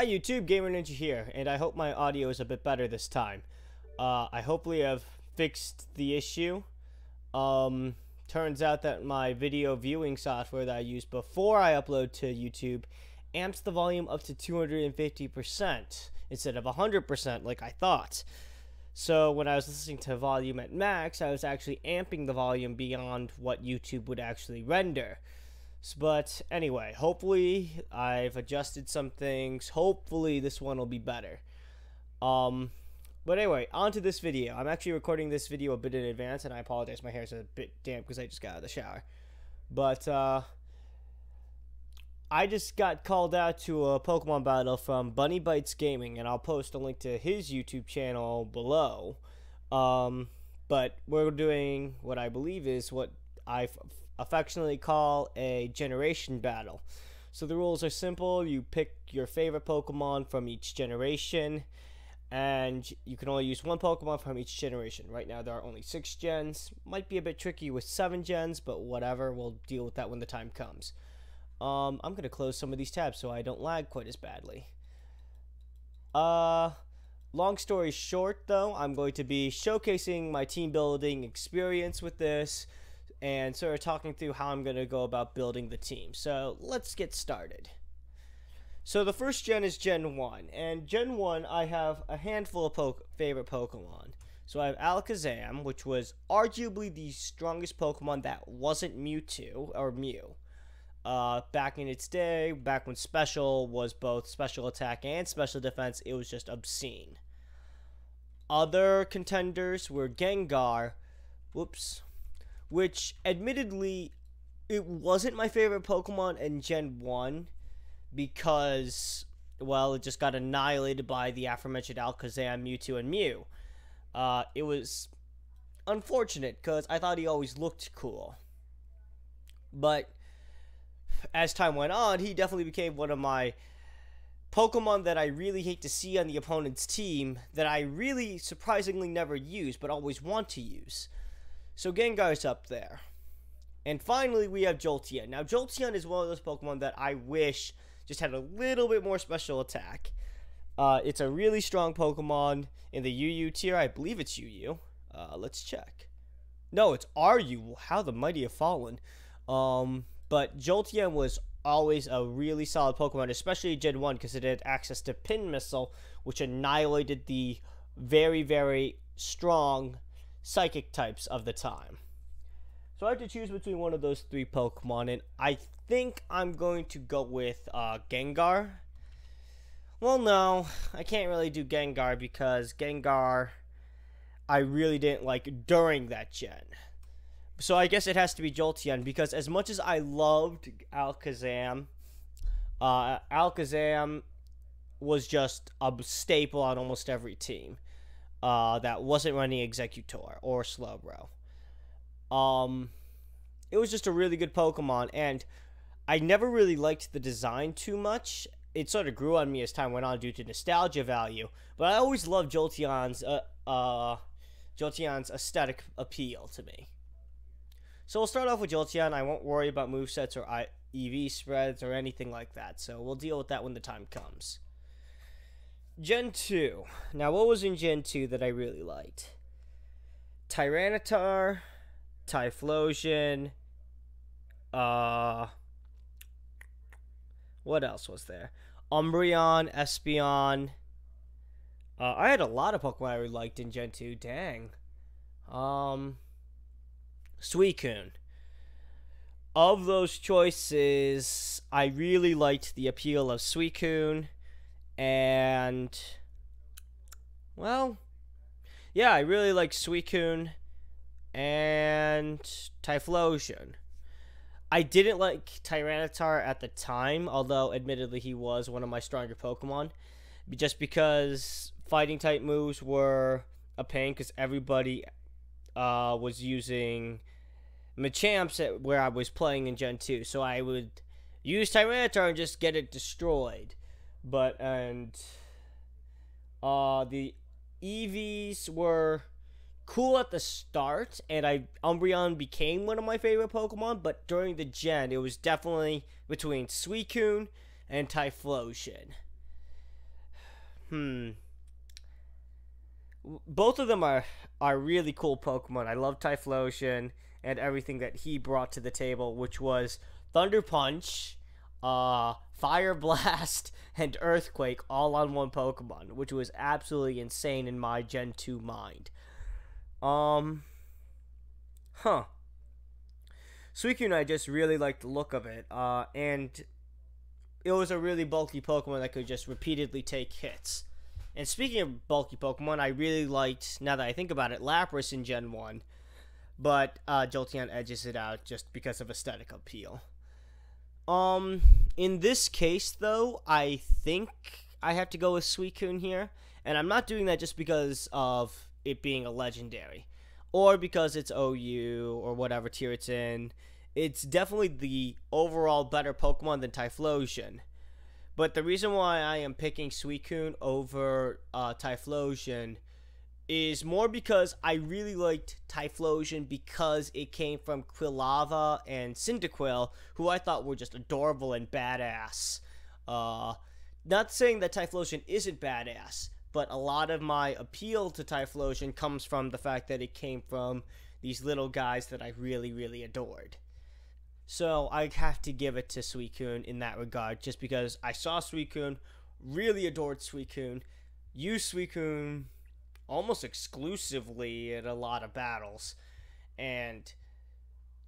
Hi YouTube, Gamer Ninja here, and I hope my audio is a bit better this time. I hopefully have fixed the issue. Turns out that my video viewing software that I used before I upload to YouTube amps the volume up to 250% instead of 100% like I thought. So when I was listening to volume at max, I was actually amping the volume beyond what YouTube would actually render. But anyway, hopefully I've adjusted some things. Hopefully this one will be better. But anyway, on to this video. I'm actually recording this video a bit in advance, and I apologize. My hair's a bit damp because I just got out of the shower. But I just got called out to a Pokemon battle from Bunny Bites Gaming, and I'll post a link to his YouTube channel below. But we're doing what I believe is what I affectionately call a generation battle. So the rules are simple. You pick your favorite Pokemon from each generation, and you can only use one Pokemon from each generation. Right now there are only 6 gens. Might be a bit tricky with 7 gens, but whatever, we'll deal with that when the time comes. I'm gonna close some of these tabs so I don't lag quite as badly. Long story short though, I'm going to be showcasing my team building experience with this and sort of talking through how I'm going to go about building the team. So let's get started. So the first gen is Gen 1. And Gen 1, I have a handful of favorite Pokemon. So I have Alakazam, which was arguably the strongest Pokemon that wasn't Mewtwo, or Mew. Back in its day, back when Special was both special attack and special defense, it was just obscene. Other contenders were Gengar, which admittedly it wasn't my favorite Pokemon in Gen 1 because, well, it just got annihilated by the aforementioned Alakazam, Mewtwo, and Mew. It was unfortunate because I thought he always looked cool. But as time went on, he definitely became one of my Pokemon that I really hate to see on the opponent's team that I really surprisingly never use but always want to use. So Gengar's up there. And finally, we have Jolteon. Now, Jolteon is one of those Pokemon that I wish just had a little bit more special attack. It's a really strong Pokemon in the UU tier. I believe it's UU. Let's check. No, it's RU. How the mighty have fallen. But Jolteon was always a really solid Pokemon, especially Gen 1, because it had access to Pin Missile, which annihilated the very, very strong Psychic types of the time. So I have to choose between one of those 3 Pokemon, and I think I'm going to go with Gengar. Well, no, I can't really do Gengar because Gengar I really didn't like during that gen. So I guess it has to be Jolteon, because as much as I loved Alakazam, Alakazam was just a staple on almost every team that wasn't running Executor or Slowbro. It was just a really good Pokemon, and I never really liked the design too much. It sort of grew on me as time went on due to nostalgia value, but I always loved Jolteon's aesthetic appeal to me. So we'll start off with Jolteon. I won't worry about movesets or EV spreads or anything like that, so we'll deal with that when the time comes. Gen 2. Now, what was in Gen 2 that I really liked? Tyranitar, Typhlosion, what else was there? Umbreon, Espeon. I had a lot of Pokemon I really liked in Gen 2. Dang. Suicune. Of those choices, I really liked the appeal of Suicune. And, well, yeah, I really like Suicune and Typhlosion. I didn't like Tyranitar at the time, although admittedly he was one of my stronger Pokemon, just because fighting type moves were a pain because everybody was using Machamps where I was playing in Gen 2, so I would use Tyranitar and just get it destroyed. But, the EVs were cool at the start, and Umbreon became one of my favorite Pokemon, but during the gen, it was definitely between Suicune and Typhlosion. Both of them are really cool Pokemon. I love Typhlosion and everything that he brought to the table, which was Thunder Punch, Fire Blast, and Earthquake all on one Pokemon, which was absolutely insane in my Gen 2 mind. Suicune, I just really liked the look of it, and it was a really bulky Pokemon that could just repeatedly take hits. And speaking of bulky Pokemon, I really liked, now that I think about it, Lapras in Gen 1, but Jolteon edges it out just because of aesthetic appeal. In this case, though, I think I have to go with Suicune here, and I'm not doing that just because of it being a legendary, or because it's OU, or whatever tier it's in. It's definitely the overall better Pokemon than Typhlosion. But the reason why I am picking Suicune over Typhlosion is more because I really liked Typhlosion because it came from Quilava and Cyndaquil, who I thought were just adorable and badass. Not saying that Typhlosion isn't badass, but a lot of my appeal to Typhlosion comes from the fact that it came from these little guys that I really, really adored. So I have to give it to Suicune in that regard, just because I saw Suicune, really adored Suicune, used Suicune almost exclusively in a lot of battles, and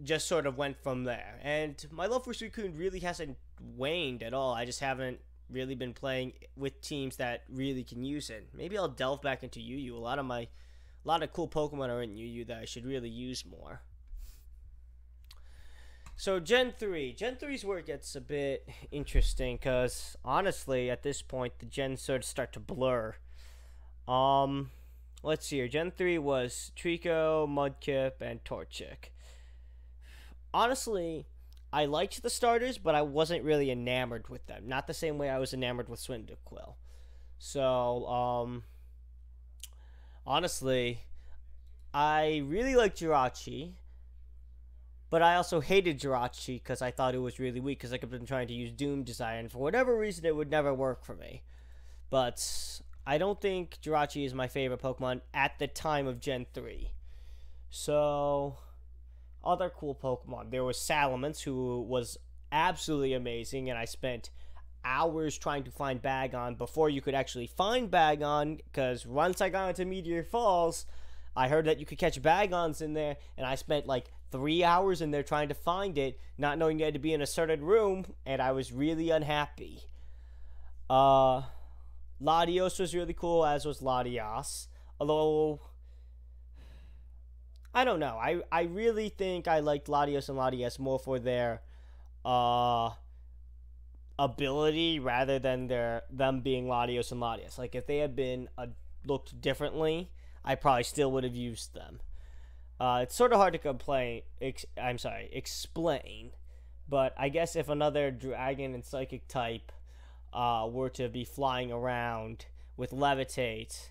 just sort of went from there. And my love for Suicune really hasn't waned at all. I just haven't really been playing with teams that really can use it. Maybe I'll delve back into UU. A lot of cool Pokemon are in UU that I should really use more. So Gen 3. Gen 3 is where it gets a bit interesting, because honestly, at this point, the gens sort of start to blur. Let's see here. Gen 3 was Trico, Mudkip, and Torchic. Honestly, I liked the starters, but I wasn't really enamored with them. Not the same way I was enamored with Cyndaquil. So, honestly, I really liked Jirachi. But I also hated Jirachi because I thought it was really weak, because I kept on trying to use Doom Desire, and for whatever reason it would never work for me. But I don't think Jirachi is my favorite Pokemon at the time of Gen 3. So, other cool Pokemon. There was Salamence, who was absolutely amazing, and I spent hours trying to find Bagon before you could actually find Bagon, because once I got into Meteor Falls, I heard that you could catch Bagons in there, and I spent like 3 hours in there trying to find it, not knowing you had to be in a certain room, and I was really unhappy. Latios was really cool, as was Latias. Although, I don't know. I really think I liked Latios and Latias more for their ability rather than them being Latios and Latias. Like, if they had been looked differently, I probably still would have used them. It's sort of hard to explain, but I guess if another Dragon and Psychic type were to be flying around with Levitate,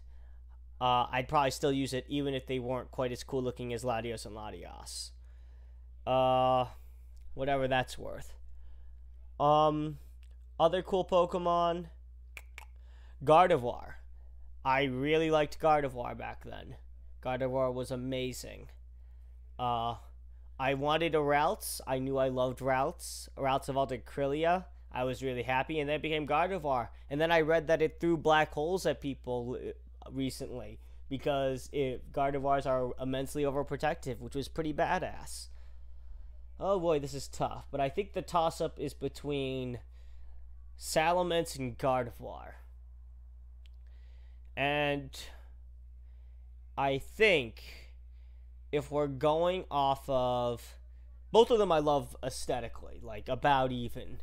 I'd probably still use it even if they weren't quite as cool looking as Latios and Latias. Whatever that's worth. Other cool Pokemon, Gardevoir. I really liked Gardevoir back then. Gardevoir was amazing. I wanted a Routes. I knew I loved Routes. Routes evolved to Krylia. I was really happy, and then it became Gardevoir. And then I read that it threw black holes at people recently, because Gardevoirs are immensely overprotective, which was pretty badass. Oh boy, this is tough. But I think the toss-up is between Salamence and Gardevoir. And I think if we're going off of both of them, I love aesthetically, like about even.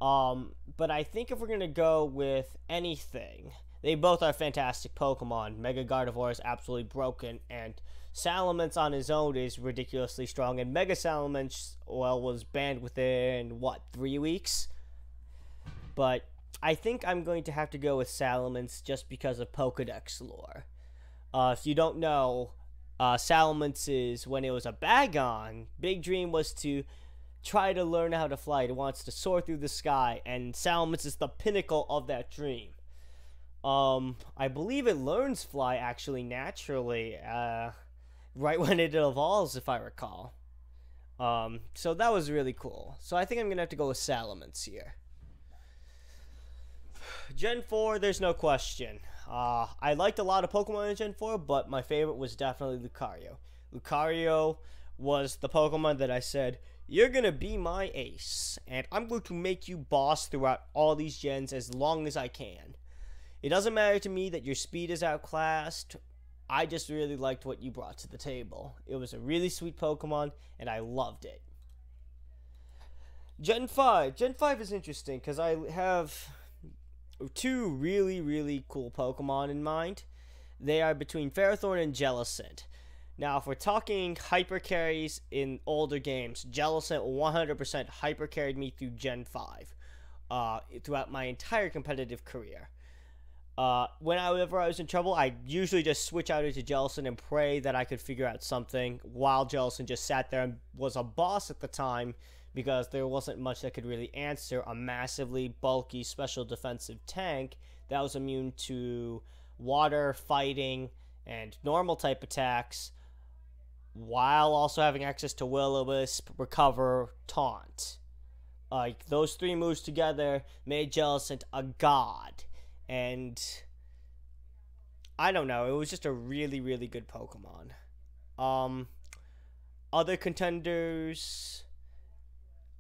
But I think if we're gonna go with anything, they both are fantastic Pokemon. Mega Gardevoir is absolutely broken, and Salamence on his own is ridiculously strong. And Mega Salamence, well, was banned within 3 weeks. But I think I'm going to have to go with Salamence just because of Pokedex lore. If you don't know, Salamence's, when it was a Bagon, big dream was to try to learn how to fly. It wants to soar through the sky, and Salamence is the pinnacle of that dream. I believe it learns Fly actually naturally, right when it evolves, if I recall. So that was really cool. So I think I'm gonna have to go with Salamence here. Gen 4, there's no question. I liked a lot of Pokemon in Gen 4, but my favorite was definitely Lucario. Lucario was the Pokemon that I said, you're going to be my ace, and I'm going to make you boss throughout all these gens as long as I can. It doesn't matter to me that your speed is outclassed. I just really liked what you brought to the table. It was a really sweet Pokemon, and I loved it. Gen 5. Gen 5 is interesting because I have two really, really cool Pokemon in mind. They are between Ferrothorn and Jellicent. Now, if we're talking hyper carries in older games, Jellicent 100% hyper carried me through Gen 5 throughout my entire competitive career. Whenever I was in trouble, I usually just switch out into Jellicent and pray that I could figure out something, while Jellicent just sat there and was a boss at the time, because there wasn't much that could really answer a massively bulky special defensive tank that was immune to water, fighting, and normal type attacks, while also having access to Will-O-Wisp, Recover, Taunt. Those three moves together made Jellicent a god. And I don't know, it was just a really, really good Pokemon. Other contenders,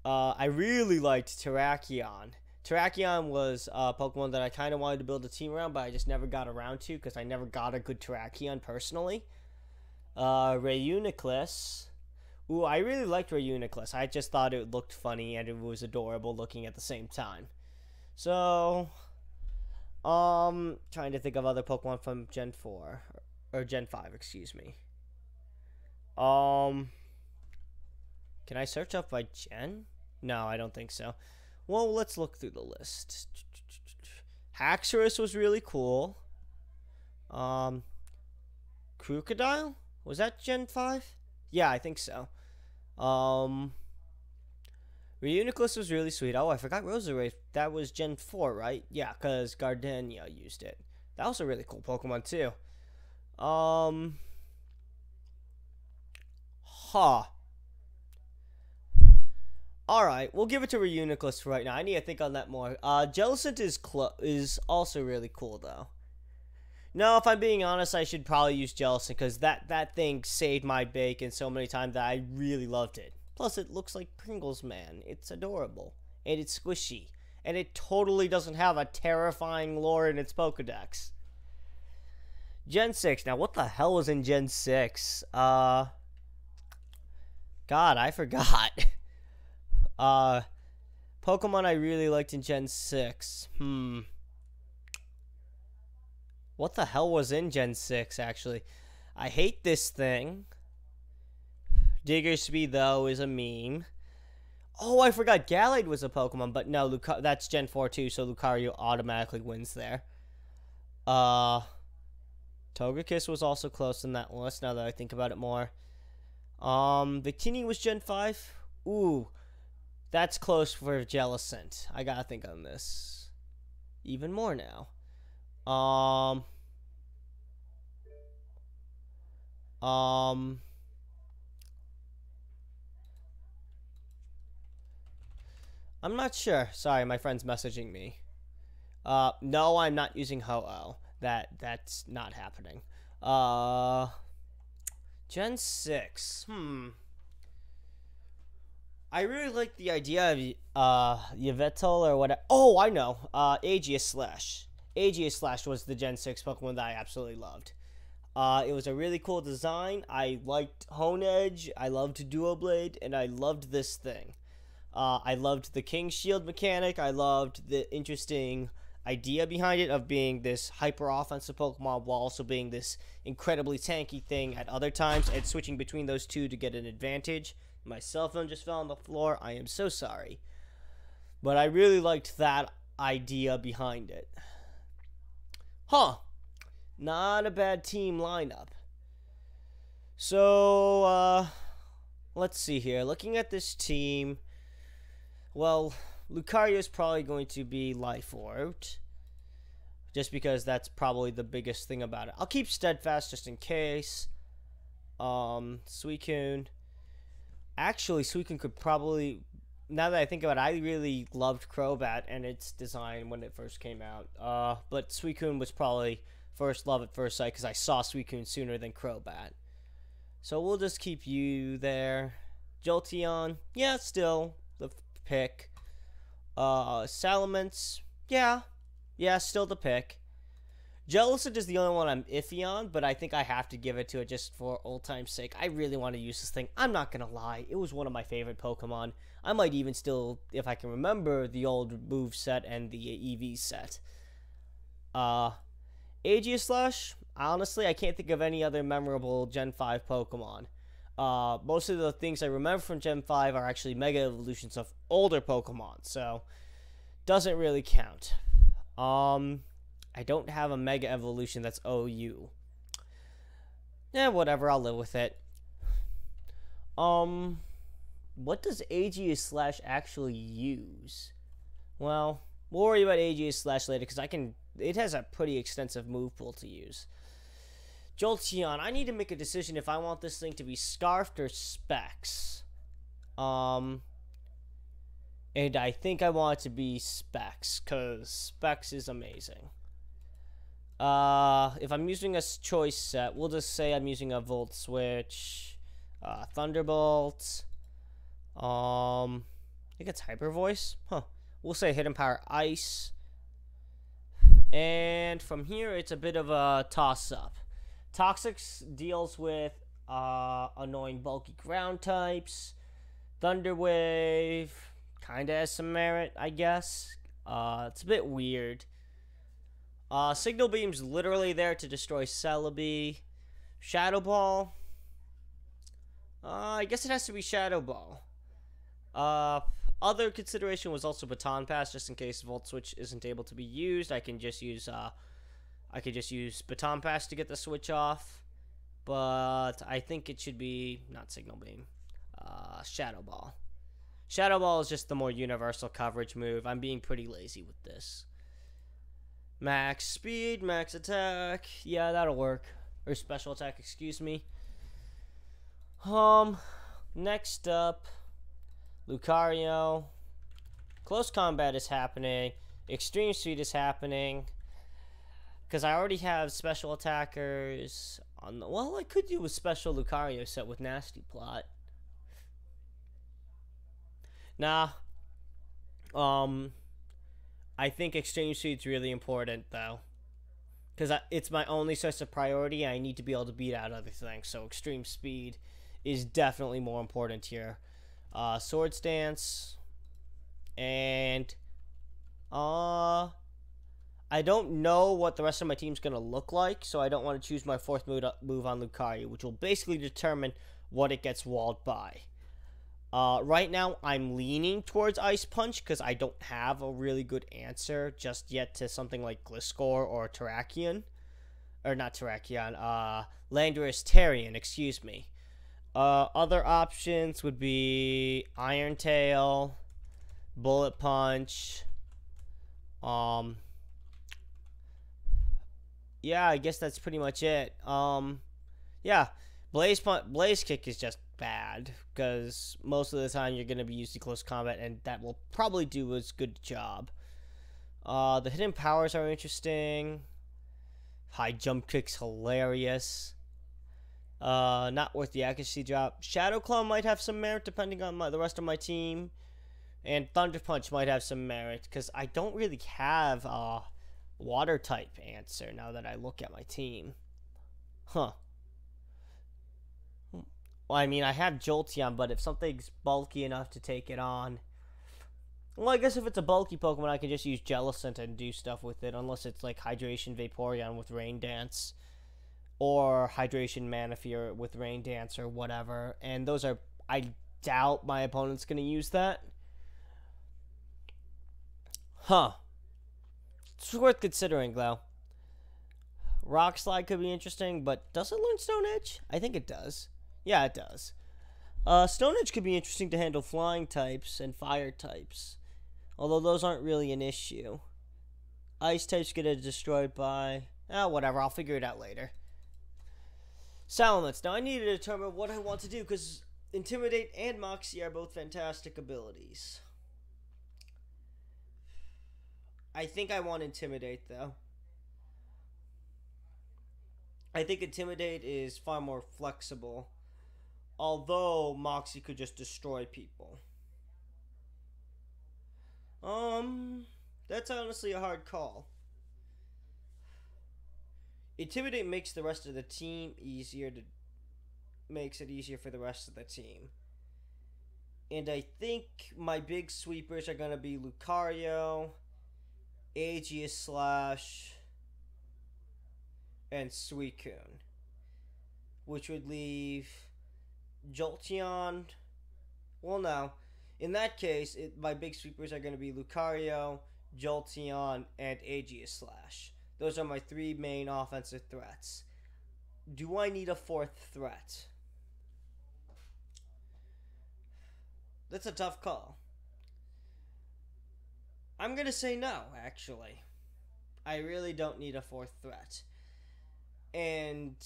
I really liked Terrakion. Terrakion was a Pokemon that I kind of wanted to build a team around, but I just never got around to because I never got a good Terrakion personally. Reuniclus. Ooh, I really liked Reuniclus. I just thought it looked funny and it was adorable looking at the same time. So, trying to think of other Pokemon from Gen 4. Or Gen 5, excuse me. Can I search up by Gen? No, I don't think so. Well, let's look through the list. Haxorus was really cool. Crocodile? Was that Gen 5? Yeah, I think so. Reuniclus was really sweet. Oh, I forgot Roserade. That was Gen 4, right? Yeah, because Gardenia used it. That was a really cool Pokemon, too. Alright, we'll give it to Reuniclus for right now. I need to think on that more. Jellicent is also really cool, though. No, if I'm being honest, I should probably use Jellicent, because that thing saved my bacon so many times that I really loved it. Plus, it looks like Pringles Man. It's adorable. And it's squishy. And it totally doesn't have a terrifying lore in its Pokedex. Gen 6. Now, what the hell was in Gen 6? God, I forgot. Pokemon I really liked in Gen 6. What the hell was in Gen 6, actually? I hate this thing. Diggersby, though, is a meme. Oh, I forgot Gallade was a Pokemon, but no, that's Gen 4 too, so Lucario automatically wins there. Togekiss was also close in that list, now that I think about it more. Victini was Gen 5. Ooh, that's close for Jellicent. I gotta think on this even more now. I'm not sure. Sorry, my friend's messaging me. No, I'm not using Ho-Oh. That's not happening. Gen 6. I really like the idea of Yveltal or whatever. Oh, I know. Aegius Slash. Aegius Slash was the Gen 6 Pokemon that I absolutely loved. It was a really cool design. I liked Hone Edge. I loved Dual Blade, and I loved this thing. I loved the King Shield mechanic. I loved the interesting idea behind it of being this hyper offensive Pokemon while also being this incredibly tanky thing at other times and switching between those two to get an advantage. My cell phone just fell on the floor. I am so sorry. But I really liked that idea behind it. Not a bad team lineup. So, let's see here. Looking at this team, well, Lucario is probably going to be Life Orbed. just because that's probably the biggest thing about it. I'll keep Steadfast just in case. Suicune. Actually, Suicune could probably... Now that I think about it, I really loved Crobat and its design when it first came out. But Suicune was probably first love at first sight because I saw Suicune sooner than Crobat. So we'll just keep you there. Jolteon, yeah, still the pick. Salamence, yeah, still the pick. Jellicent is the only one I'm iffy on, but I think I have to give it to it just for old time's sake. I really want to use this thing. I'm not going to lie. It was one of my favorite Pokemon. I might even still, if I can remember, the old move set and the EV set. Aegislash, honestly, I can't think of any other memorable Gen 5 Pokemon. Most of the things I remember from Gen 5 are actually Mega Evolutions of older Pokemon, so doesn't really count. I don't have a Mega Evolution that's OU. Yeah, whatever, I'll live with it. What does Aegislash actually use? Well, we'll worry about Aegislash later, because it has a pretty extensive move pool to use. Jolteon, I need to make a decision if I want this thing to be Scarfed or Specs. And I think I want it to be Specs, because Specs is amazing. If I'm using a choice set, we'll just say I'm using a Volt Switch, Thunderbolt, I think it's Hyper Voice, we'll say Hidden Power Ice, and from here it's a bit of a toss-up. Toxics deals with annoying bulky ground types. Thunder Wave kinda has some merit, I guess. It's a bit weird. Signal Beam's literally there to destroy Celebi. Shadow Ball. I guess it has to be Shadow Ball. Other consideration was also Baton Pass, just in case Volt Switch isn't able to be used. I can just use Baton Pass to get the switch off. But I think it should be not Signal Beam. Shadow Ball. Shadow Ball is just the more universal coverage move. I'm being pretty lazy with this. Max speed, max attack. Yeah, that'll work. Or special attack, excuse me. Next up, Lucario. Close combat is happening. Extreme speed is happening. Because I already have special attackers on the... Well, I could do a special Lucario set with Nasty Plot. Nah. I think Extreme Speed's really important, though. Because it's my only source of priority, and I need to be able to beat out other things. So Extreme Speed is definitely more important here. Swords Dance. And... I don't know what the rest of my team's going to look like, so I don't want to choose my fourth move on Lucario, which will basically determine what it gets walled by. Right now, I'm leaning towards Ice Punch because I don't have a really good answer just yet to something like Gliscor or Terrakion. Or not Terrakion, Landorus Terrian, excuse me. Other options would be Iron Tail, Bullet Punch. Yeah, I guess that's pretty much it. Yeah, Blaze Kick is just bad because most of the time you're going to be using close combat, and that will probably do as good a job. The hidden powers are interesting. High jump kick's hilarious. Not worth the accuracy drop. Shadow Claw might have some merit depending on the rest of my team. And Thunder Punch might have some merit because I don't really have a water type answer now that I look at my team. Huh. Well, I mean, I have Jolteon, but if something's bulky enough to take it on... Well, I guess if it's a bulky Pokemon, I can just use Jellicent and do stuff with it, unless it's like Hydration Vaporeon with Rain Dance, or Hydration Manaphy with Rain Dance, or whatever. And those are... I doubt my opponent's going to use that. Huh. It's worth considering, though. Rock Slide could be interesting, but does it learn Stone Edge? I think it does. Yeah, it does. Stone Edge could be interesting to handle flying types and fire types, although those aren't really an issue. Ice type's gonna destroyed by... whatever, I'll figure it out later. Salamence. Now I need to determine what I want to do, because Intimidate and Moxie are both fantastic abilities. I think I want Intimidate, though. I think Intimidate is far more flexible. Although Moxie could just destroy people. That's honestly a hard call. Intimidate makes the rest of the team makes it easier for the rest of the team. And I think my big sweepers are gonna be Lucario, Aegislash, and Suicune, which would leave Jolteon. Well, no. In that case, my big sweepers are going to be Lucario, Jolteon, and Aegislash. Those are my 3 main offensive threats. Do I need a 4th threat? That's a tough call. I'm going to say no, actually. I really don't need a 4th threat. And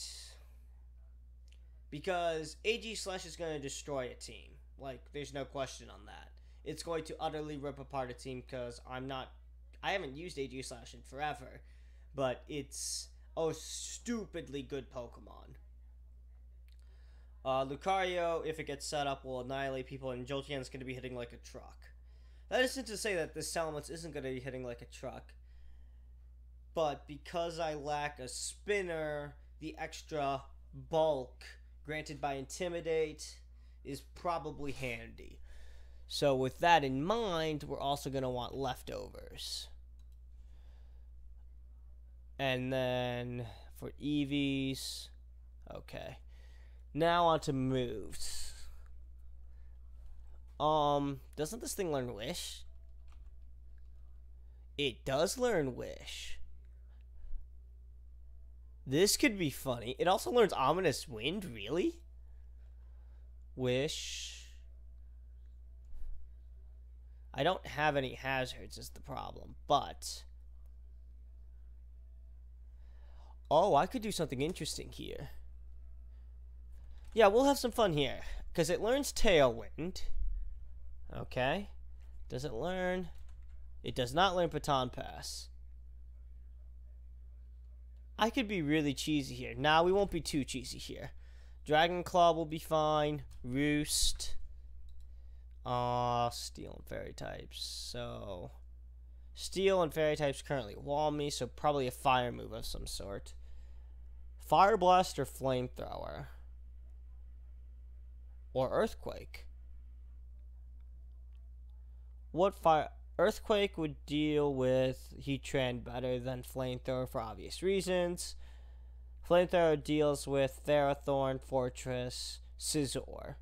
because Aegislash is going to destroy a team. Like, there's no question on that. It's going to utterly rip apart a team because I haven't used Aegislash in forever. But it's a stupidly good Pokemon. Lucario, if it gets set up, will annihilate people, and Jolteon's going to be hitting like a truck. That isn't to say that this Salamence isn't going to be hitting like a truck. But because I lack a spinner, the extra bulk granted by Intimidate is probably handy. So with that in mind, we're also going to want leftovers. And then for EVs, okay. Now on to moves. Doesn't this thing learn Wish? It does learn Wish. This could be funny. It also learns Ominous Wind, really? Wish. I don't have any hazards is the problem, but... Oh, I could do something interesting here. Yeah, we'll have some fun here. Because it learns Tailwind. Okay. Does it learn? It does not learn Baton Pass. I could be really cheesy here. Nah, we won't be too cheesy here. Dragon Claw will be fine. Roost. Steel and Fairy types. So, Steel and Fairy types currently wall me, so probably a fire move of some sort. Fire Blast or Flamethrower. Or Earthquake. What fire... Earthquake would deal with Heatran better than Flamethrower for obvious reasons. Flamethrower deals with Therathorn, Fortress, Scizor.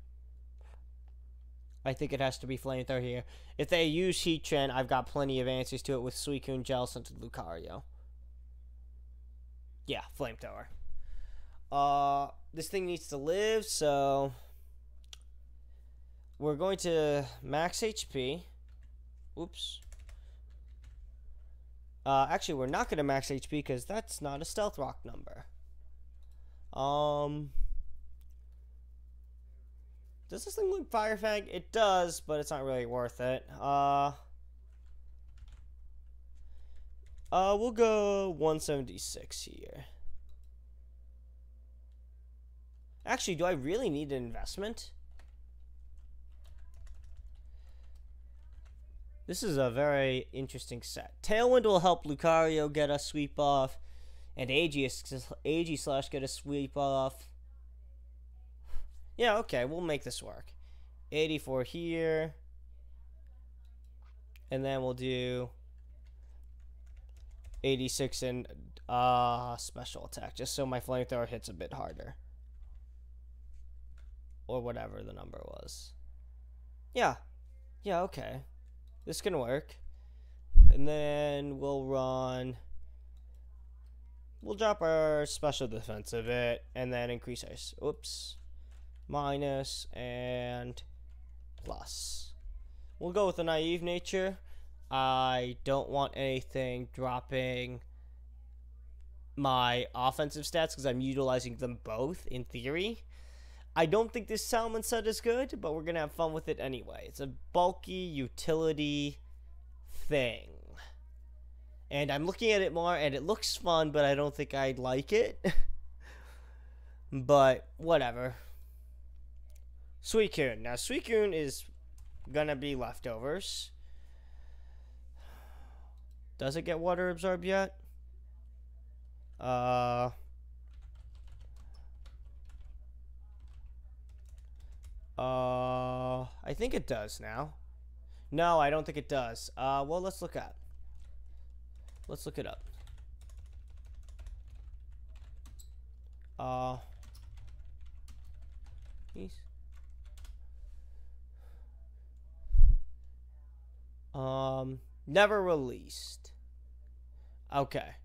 I think it has to be Flamethrower here. If they use Heatran, I've got plenty of answers to it with Suicune, Jellicent, and Lucario. Yeah, Flamethrower. This thing needs to live, so... We're going to max HP. Oops. Actually, we're not going to max HP because that's not a Stealth Rock number. Does this thing look Fire Fang? It does, but it's not really worth it. We'll go 176 here. Actually, do I really need an investment? This is a very interesting set. Tailwind will help Lucario get a sweep off, and Aegislash get a sweep off. Yeah, okay, we'll make this work. 84 here. And then we'll do 86 and special attack, just so my Flamethrower hits a bit harder. Or whatever the number was. Yeah. Yeah, okay. This can work. And then we'll run... We'll drop our special defense a bit, and then increase our... Oops. Minus and plus. We'll go with a naive nature. I don't want anything dropping my offensive stats because I'm utilizing them both in theory. I don't think this Salamence set is good, but we're going to have fun with it anyway. It's a bulky utility thing. And I'm looking at it more, and it looks fun, but I don't think I'd like it. But, whatever. Suicune. Now, Suicune is going to be leftovers. Does it get water absorbed yet? I think it does now. No, I don't think it does. Well, let's look at. Let's look it up. Never released. Okay.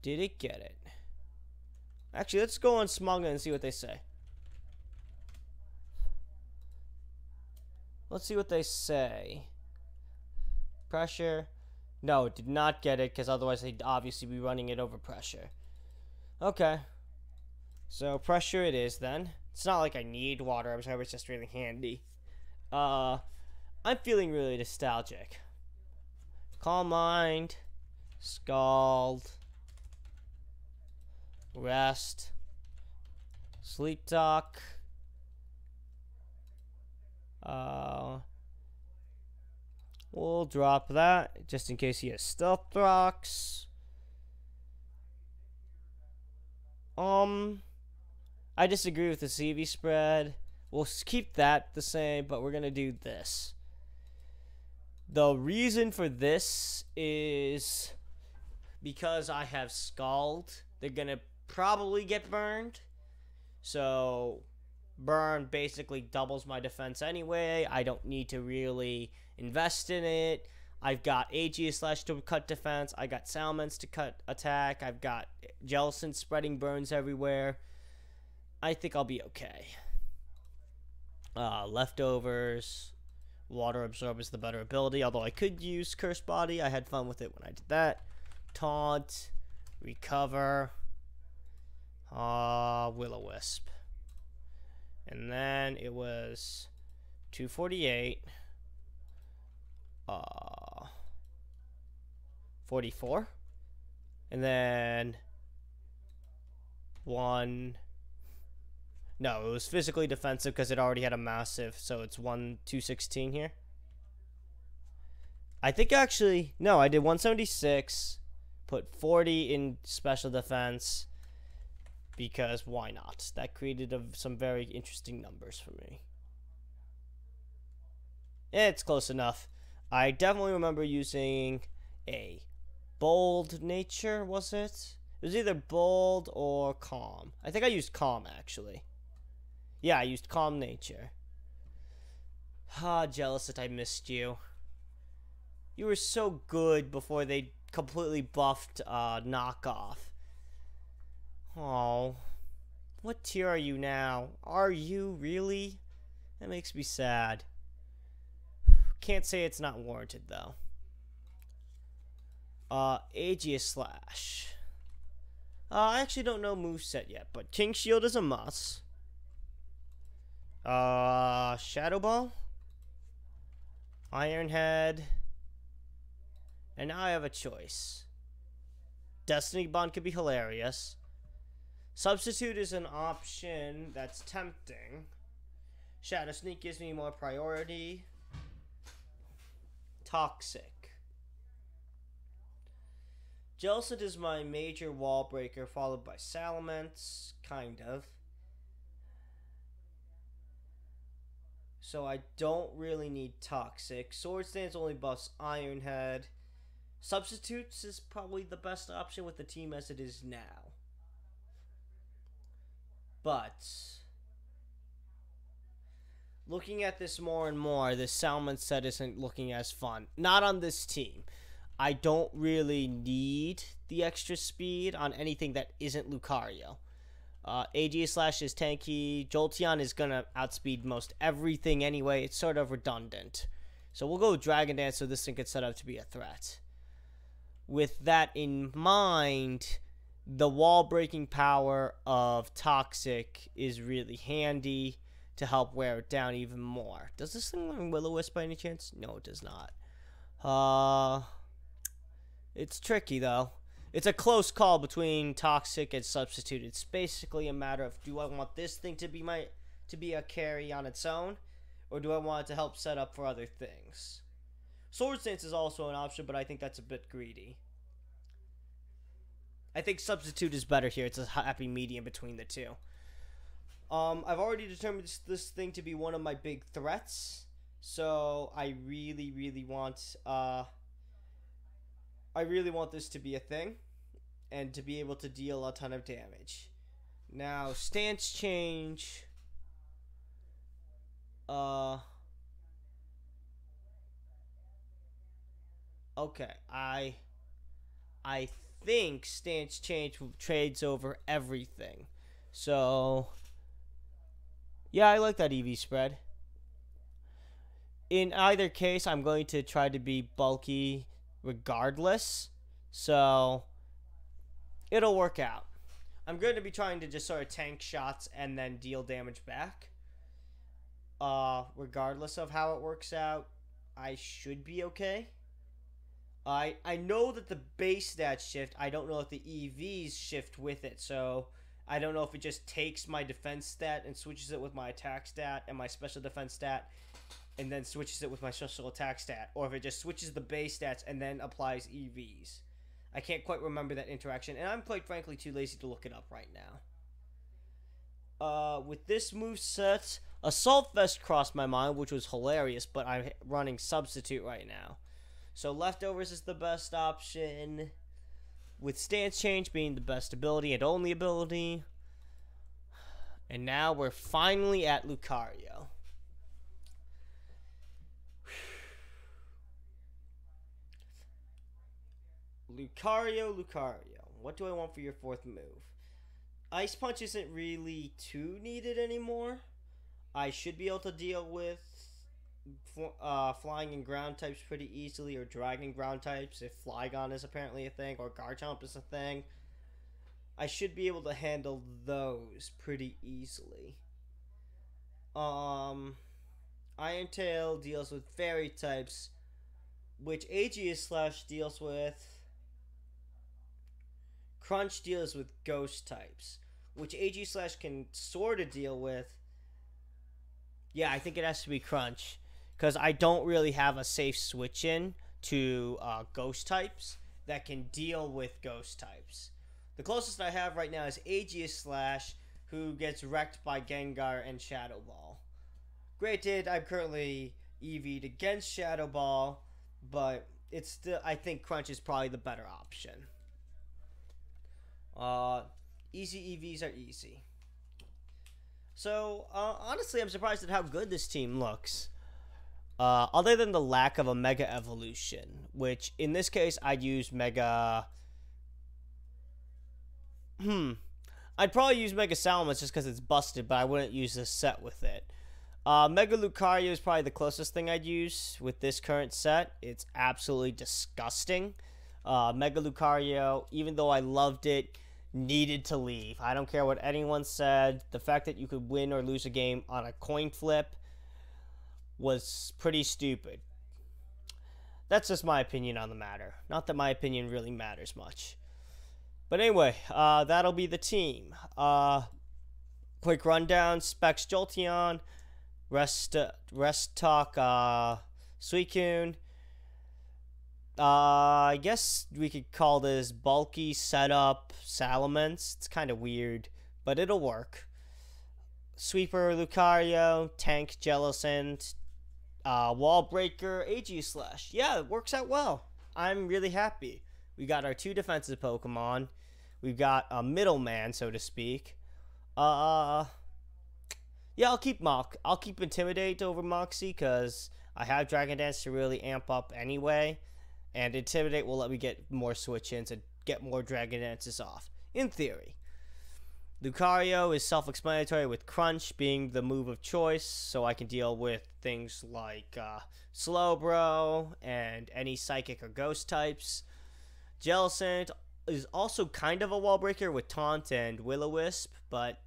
Did it get it? Actually, let's go on Smogna and see what they say. Let's see what they say. Pressure. No, it did not get it, because otherwise they'd obviously be running it over pressure. Okay. So, pressure it is, then. It's not like I need water absorber, it's just really handy. I'm feeling really nostalgic. Calm mind. Scald. Rest. Sleep talk. We'll drop that just in case he has stealth rocks. I disagree with the CV spread. We'll keep that the same, but we're gonna do this. The reason for this is because I have Scald. They're gonna probably get burned. So burn basically doubles my defense anyway. I don't need to really invest in it. I've got Aegislash to cut defense. I got Salamence to cut attack. I've got Jellicent spreading burns everywhere. I think I'll be okay. Leftovers. Water Absorb is the better ability, although I could use Curse Body. I had fun with it when I did that. Taunt. Recover. Will-O-Wisp. And then it was 248. 44. And then 1. No, it was physically defensive because it already had a massive, so it's 216 here. I think actually, no, I did 176, put 40 in special defense, because why not? That created some very interesting numbers for me. It's close enough. I definitely remember using a bold nature, was it? It was either bold or calm. I think I used calm, actually. Yeah, I used calm nature. Jealous that I missed you. You were so good before they completely buffed knockoff. Oh, what tier are you now? Are you really? That makes me sad. Can't say it's not warranted though. Aegislash. I actually don't know moveset yet, but King Shield is a must. Shadow Ball, Iron Head, and now I have a choice. Destiny Bond could be hilarious. Substitute is an option that's tempting. Shadow Sneak gives me more priority. Toxic. Jellicent is my major wall breaker, followed by Salamence, kind of. So I don't really need Toxic. Sword Stance only buffs Iron Head. Substitutes is probably the best option with the team as it is now. But looking at this more and more, this Salamence set isn't looking as fun. Not on this team. I don't really need the extra speed on anything that isn't Lucario. AG Slash is tanky. Jolteon is going to outspeed most everything anyway. It's sort of redundant. So we'll go with Dragon Dance so this thing could set up to be a threat. With that in mind, the wall breaking power of Toxic is really handy to help wear it down even more. Does this thing learn Will-O-Wisp by any chance? No, it does not. It's tricky though. It's a close call between Toxic and Substitute. It's basically a matter of, do I want this thing to be a carry on its own, or do I want it to help set up for other things? Swords Dance is also an option, but I think that's a bit greedy. I think Substitute is better here. It's a happy medium between the two. I've already determined this thing to be one of my big threats, so I really want this to be a thing, and to be able to deal a ton of damage. Now, stance change. Okay, I think stance change trades over everything. So, yeah, I like that EV spread. In either case, I'm going to try to be bulky regardless. So, it'll work out. I'm going to be trying to just sort of tank shots and then deal damage back. Regardless of how it works out, I should be okay. I know that the base stats shift. I don't know if the EVs shift with it. So, I don't know if it just takes my defense stat and switches it with my attack stat and my special defense stat, and then switches it with my special attack stat, or if it just switches the base stats and then applies EVs. I can't quite remember that interaction, and I'm quite frankly too lazy to look it up right now. With this moveset, Assault Vest crossed my mind, which was hilarious, but I'm running Substitute right now. So Leftovers is the best option, with Stance Change being the best ability and only ability. And now we're finally at Lucario. Lucario. What do I want for your fourth move? Ice Punch isn't really too needed anymore. I should be able to deal with flying and ground types pretty easily, or dragging ground types if Flygon is apparently a thing, or Garchomp is a thing. I should be able to handle those pretty easily. Iron Tail deals with fairy types, which Aegius Slash deals with. Crunch deals with ghost types, which Aegius Slash can sort of deal with. Yeah, I think it has to be Crunch, because I don't really have a safe switch in to ghost types that can deal with ghost types. The closest I have right now is Aegius Slash, who gets wrecked by Gengar and Shadow Ball. Granted, I'm currently EV'd against Shadow Ball, but it's still, I think Crunch is probably the better option. Easy EVs are easy. So, honestly, I'm surprised at how good this team looks. Other than the lack of a Mega Evolution, which in this case I'd use Mega... I'd probably use Mega Salamence just because it's busted, but I wouldn't use this set with it. Mega Lucario is probably the closest thing I'd use with this current set. It's absolutely disgusting. Mega Lucario, even though I loved it, needed to leave. I don't care what anyone said. The fact that you could win or lose a game on a coin flip was pretty stupid. That's just my opinion on the matter. Not that my opinion really matters much. But anyway, that'll be the team. Quick rundown: Specs Jolteon, Rest Talk Suicune. I guess we could call this bulky setup Salamence. It's kind of weird, but it'll work. Sweeper Lucario, Tank Jellicent, Wall Breaker Aegius Slash. Yeah, it works out well. I'm really happy. We got our two defensive Pokemon. We've got a middleman, so to speak. Yeah, I'll keep Intimidate over Moxie because I have Dragon Dance to really amp up anyway. And Intimidate will let me get more switch-ins and get more Dragon Dances off, in theory. Lucario is self-explanatory, with Crunch being the move of choice, so I can deal with things like Slowbro and any Psychic or Ghost types. Jellicent is also kind of a wall breaker with Taunt and Will-O-Wisp, but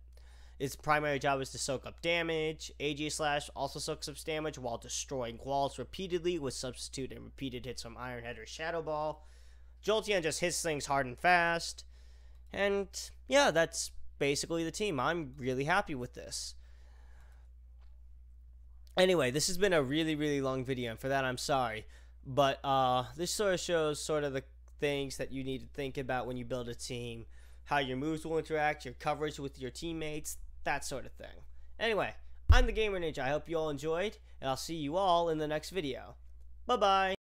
its primary job is to soak up damage. AG Slash also soaks up damage while destroying walls repeatedly with Substitute and repeated hits from Iron Head or Shadow Ball. Jolteon just hits things hard and fast. And yeah, that's basically the team. I'm really happy with this. Anyway, this has been a really long video, and for that I'm sorry. But this sort of shows sort of the things that you need to think about when you build a team, how your moves will interact, your coverage with your teammates, that sort of thing. Anyway, I'm the Gamer Ninja. I hope you all enjoyed, and I'll see you all in the next video. Bye bye.